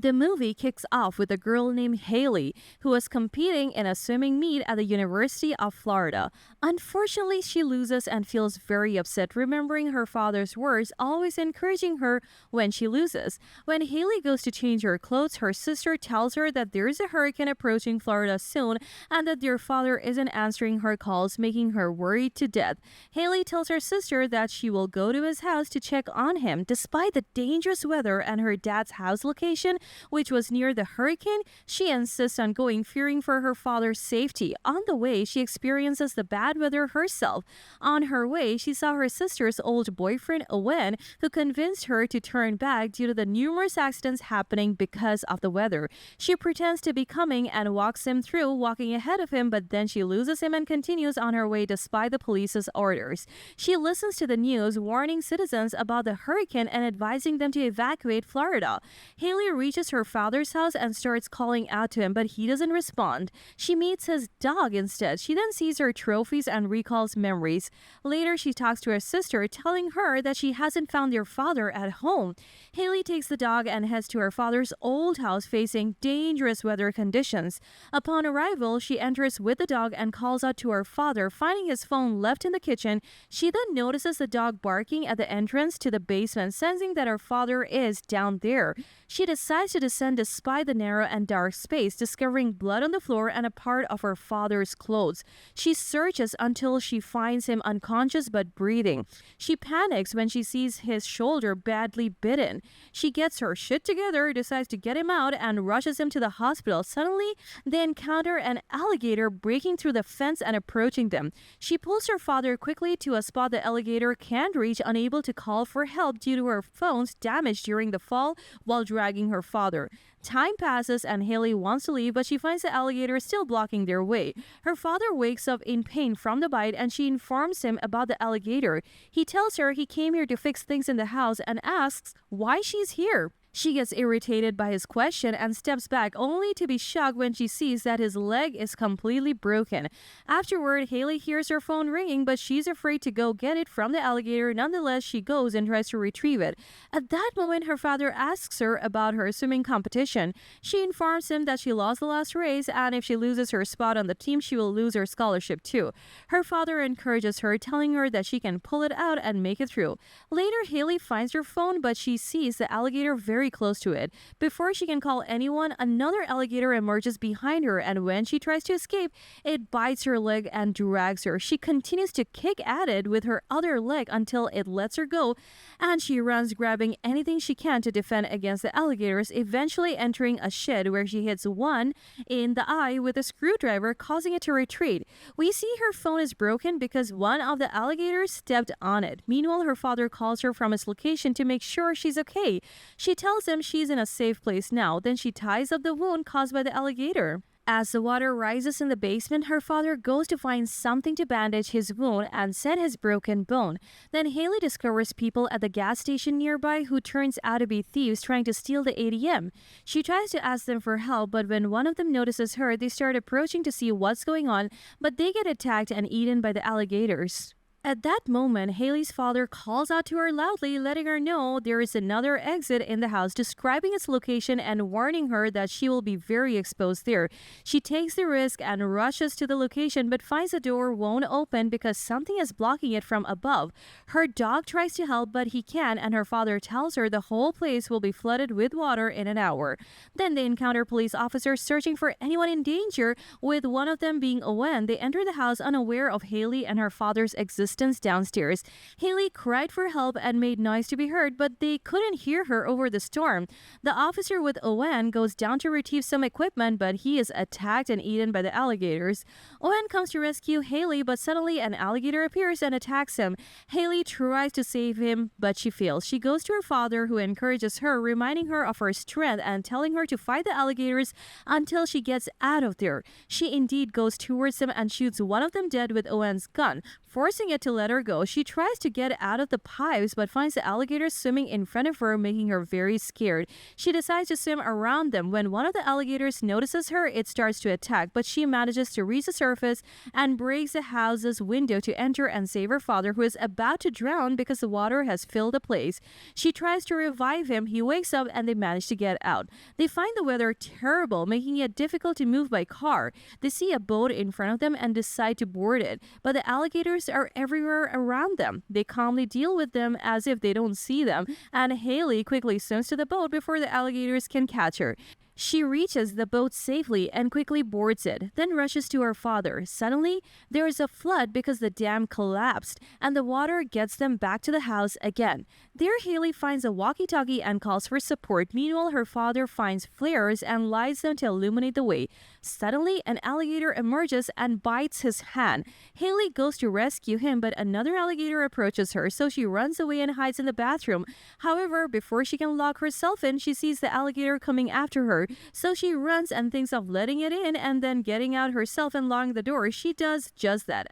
The movie kicks off with a girl named Haley, who was competing in a swimming meet at the University of Florida. Unfortunately, she loses and feels very upset, remembering her father's words, always encouraging her when she loses. When Haley goes to change her clothes, her sister tells her that there is a hurricane approaching Florida soon and that their father isn't answering her calls, making her worried to death. Haley tells her sister that she will go to his house to check on him. Despite the dangerous weather and her dad's house location, which was near the hurricane, she insists on going, fearing for her father's safety. On the way, she experiences the bad weather herself. On her way, she saw her sister's old boyfriend, Owen, who convinced her to turn back due to the numerous accidents happening because of the weather. She pretends to be coming and walks him through, walking ahead of him, but then she loses him and continues on her way despite the police's orders. She listens to the news, warning citizens about the hurricane and advising them to evacuate Florida. Haley reaches her father's house and starts calling out to him, but he doesn't respond. She meets his dog instead. She then sees her trophies and recalls memories. Later, she talks to her sister, telling her that she hasn't found their father at home. Haley takes the dog and heads to her father's old house, facing dangerous weather conditions. Upon arrival, she enters with the dog and calls out to her father, finding his phone left in the kitchen. She then notices the dog barking at the entrance to the basement, sensing that her father is down there. She decides to descend despite the narrow and dark space, discovering blood on the floor and a part of her father's clothes. She searches until she finds him unconscious but breathing. She panics when she sees his shoulder badly bitten. She gets her shit together, decides to get him out, and rushes him to the hospital. Suddenly, they encounter an alligator breaking through the fence and approaching them. She pulls her father quickly to a spot the alligator can't reach, unable to call for help due to her phone's damage during the fall while dragging her father. Time passes and Haley wants to leave, but she finds the alligator still blocking their way. Her father wakes up in pain from the bite and she informs him about the alligator. He tells her he came here to fix things in the house and asks why she's here. She gets irritated by his question and steps back, only to be shocked when she sees that his leg is completely broken. Afterward, Haley hears her phone ringing, but she's afraid to go get it from the alligator. Nonetheless, she goes and tries to retrieve it. At that moment, her father asks her about her swimming competition. She informs him that she lost the last race, and if she loses her spot on the team, she will lose her scholarship too. Her father encourages her, telling her that she can pull it out and make it through. Later, Haley finds her phone, but she sees the alligator very close to it. Before she can call anyone, another alligator emerges behind her, and when she tries to escape, it bites her leg and drags her. She continues to kick at it with her other leg until it lets her go, and she runs, grabbing anything she can to defend against the alligators, eventually entering a shed where she hits one in the eye with a screwdriver, causing it to retreat. We see her phone is broken because one of the alligators stepped on it. Meanwhile, her father calls her from his location to make sure she's okay. She tells him she's in a safe place now. Then she ties up the wound caused by the alligator. As the water rises in the basement, her father goes to find something to bandage his wound and set his broken bone. Then Haley discovers people at the gas station nearby who turns out to be thieves trying to steal the ATM. She tries to ask them for help, but when one of them notices her, they start approaching to see what's going on, but they get attacked and eaten by the alligators. At that moment, Haley's father calls out to her loudly, letting her know there is another exit in the house, describing its location and warning her that she will be very exposed there. She takes the risk and rushes to the location, but finds the door won't open because something is blocking it from above. Her dog tries to help, but he can't, and her father tells her the whole place will be flooded with water in an hour. Then they encounter police officers searching for anyone in danger, with one of them being Owen. They enter the house unaware of Haley and her father's existence downstairs. Haley cried for help and made noise to be heard, but they couldn't hear her over the storm. The officer with Owen goes down to retrieve some equipment, but he is attacked and eaten by the alligators. Owen comes to rescue Haley, but suddenly an alligator appears and attacks him. Haley tries to save him, but she fails. She goes to her father, who encourages her, reminding her of her strength and telling her to fight the alligators until she gets out of there. She indeed goes towards them and shoots one of them dead with Owen's gun, forcing it to let her go. She tries to get out of the pipes but finds the alligators swimming in front of her, making her very scared. She decides to swim around them. When one of the alligators notices her, it starts to attack, but she manages to reach the surface and breaks the house's window to enter and save her father, who is about to drown because the water has filled the place. She tries to revive him. He wakes up and they manage to get out. They find the weather terrible, making it difficult to move by car. They see a boat in front of them and decide to board it, but the alligators are everywhere around them. They calmly deal with them as if they don't see them, and Haley quickly swims to the boat before the alligators can catch her. She reaches the boat safely and quickly boards it, then rushes to her father. Suddenly, there is a flood because the dam collapsed, and the water gets them back to the house again. There, Haley finds a walkie-talkie and calls for support. Meanwhile, her father finds flares and lights them to illuminate the way. Suddenly, an alligator emerges and bites his hand. Haley goes to rescue him, but another alligator approaches her, so she runs away and hides in the bathroom. However, before she can lock herself in, she sees the alligator coming after her. So she runs and thinks of letting it in and then getting out herself and locking the door. She does just that.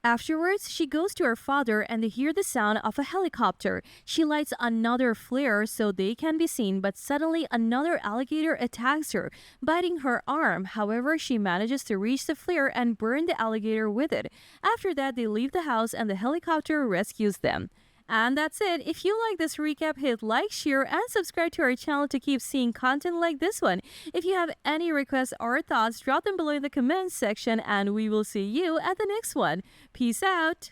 Afterwards, she goes to her father and they hear the sound of a helicopter. She lights another flare so they can be seen, but suddenly another alligator attacks her, biting her arm. However, she manages to reach the flare and burn the alligator with it. After that, they leave the house and the helicopter rescues them. And that's it. If you like this recap, hit like, share, and subscribe to our channel to keep seeing content like this one. If you have any requests or thoughts, drop them below in the comments section, and we will see you at the next one. Peace out!